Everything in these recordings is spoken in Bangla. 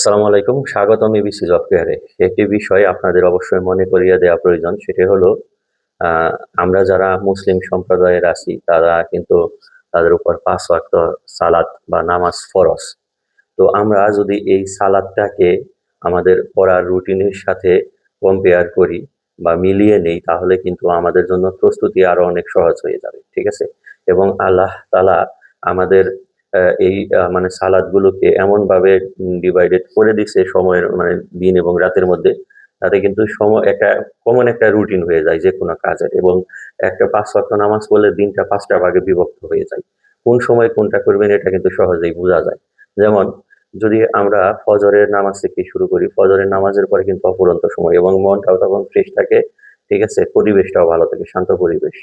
আসসালামু আলাইকুম, স্বাগতম এবিসি জব কেয়ারে। একটি বিষয় আপনাদের অবশ্যই মনে করিয়ে দেওয়া প্রয়োজন, সেটি হলো আহ, আমরা যারা মুসলিম সম্প্রদায়ের আছি তারা কিন্তু তাদের উপর 5 ওয়াক্ত সালাত বা নামাজ ফরজ। তো আমরা যদি এই সালাদটাকে আমাদের পড়ার রুটিনের সাথে কম্পেয়ার করি বা মিলিয়ে নেই, তাহলে কিন্তু আমাদের জন্য প্রস্তুতি আরো অনেক সহজ হয়ে যাবে, ঠিক আছে? এবং আল্লাহ তাআলা আমাদের এই মানে সালাদ গুলোকে এমন ভাবে ডিভাইডেড করে দিছে সময়ের, মানে দিন এবং রাতের মধ্যে, তাতে কিন্তু সময় একটা কমন একটা রুটিন হয়ে যায় যে কোনো কাজের। এবং একটা 5 ওয়াক্ত নামাজ পড়লে দিনটা 5টা ভাগে বিভক্ত হয়ে যায়। কোন সময় কোনটা করবেন এটা কিন্তু সহজেই বোঝা যায়। যেমন যদি আমরা ফজরের নামাজ থেকে শুরু করি, ফজরের নামাজের পরে কিন্তু অফুরন্ত সময় এবং মনটাও তখন ফ্রেশ থাকে, ঠিক আছে? পরিবেশটাও ভালো থাকে, শান্ত পরিবেশ।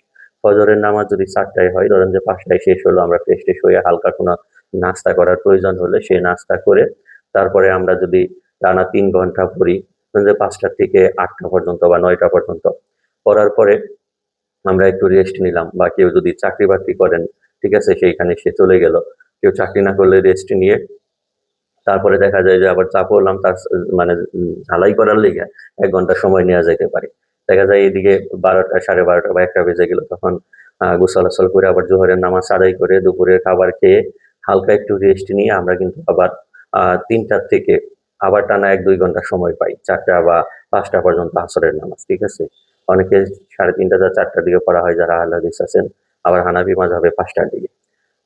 ফজরের নামাজ যদি 4টায় হয়, ধরেন যে 5টায় শেষ হলো, আমরা ফ্রেশ ট্রেশ হয়ে হালকা কোনো নাস্তা করার প্রয়োজন হলে সেই নাস্তা করে তারপরে আমরা যদি টানা 3 ঘন্টা পড়ি, ধরেন যে 5টা থেকে 8টা পর্যন্ত বা 9টা পর্যন্ত পড়ার পরে আমরা একটু রেস্ট নিলাম, বা কেউ যদি চাকরি বাকরি করেন, ঠিক আছে, সেইখানে সে চলে গেল। কেউ চাকরি না করলে রেস্ট নিয়ে তারপরে দেখা যায় যে আবার চা পড়লাম, তার মানে ঝালাই করার লেগে 1 ঘন্টা সময় নেওয়া যেতে পারে। দেখা যায় এদিকে 12টা, 12:30 বা 1টা বেজে গেল, তখন গোসল আছল করে আবার জোহরের নামাজ আদায় করে দুপুরের খাবার খেয়ে হালকা একটু রেস্ট নিয়ে আমরা কিন্তু আবার 3টার থেকে আবার টানা 1-2 ঘন্টা সময় পাই, 4টা বা 5টা পর্যন্ত আসরের নামাজ, ঠিক আছে? অনেকে 3:30 বা 4টার দিকে পড়া হয় যারা আহলে হাদিস আছেন, আবার হানাফি মাযহাবে 5টার দিকে।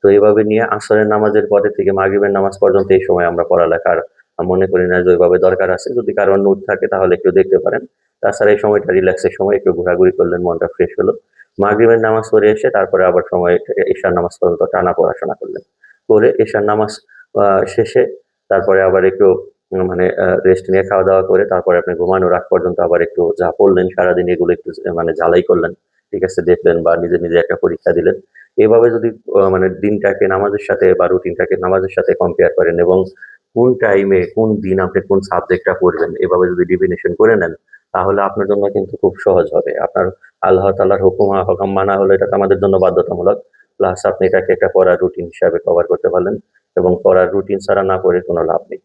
তো এইভাবে নিয়ে আসরের নামাজের পরে থেকে মাগরিবের নামাজ পর্যন্ত এই সময় আমরা পড়ালেখার মনে করি না যে ওইভাবে দরকার আছে। যদি কারোর নোট থাকে তাহলে একটু দেখতে পারেন। তাছাড়া এই সময়টা রিল্যাক্সের সময়, একটু ঘোরাঘুরি করলেন, মনটা ফ্রেশ হলো। মাগরিবের নামাজ পড়ে এসে তারপরে আবার সময় এশার নামাজ পর্যন্ত টানা পড়াশোনা করলেন। করে এশার নামাজ শেষে তারপরে আবার একটু মানে রেস্ট নিয়ে খাওয়া-দাওয়া করে তারপরে আপনি ঘুমানোর আগ পর্যন্ত আবার একটু যা পড়লেন সারাদিন এগুলো একটু মানে ঝালাই করলেন। ঠিক আছে? দেখলেন বা নিজে, নিজে একটা পরীক্ষা দিলেন। এভাবে যদি মানে দিনটাকে নামাজের সাথে বা রুটিনটাকে নামাজের সাথে কম্পেয়ার করেন এবং কোন টাইমে কোন দিন আপনি কোন সাবজেক্টটা পড়বেন এভাবে যদি ডিফিনিশন করে নেন, তাহলে আপনার জন্য কিন্তু খুব সহজ হবে। আপনার আল্লাহ তাআলার হুকুম মানা হলো, এটা তো আমাদের জন্য বাধ্যতামূলক। প্লাস আপনি এটাকে একটা পড়ার রুটিন হিসাবে কভার করতে পারলেন এবং পড়ার রুটিন ছাড়া না পড়ে কোনো লাভ নেই।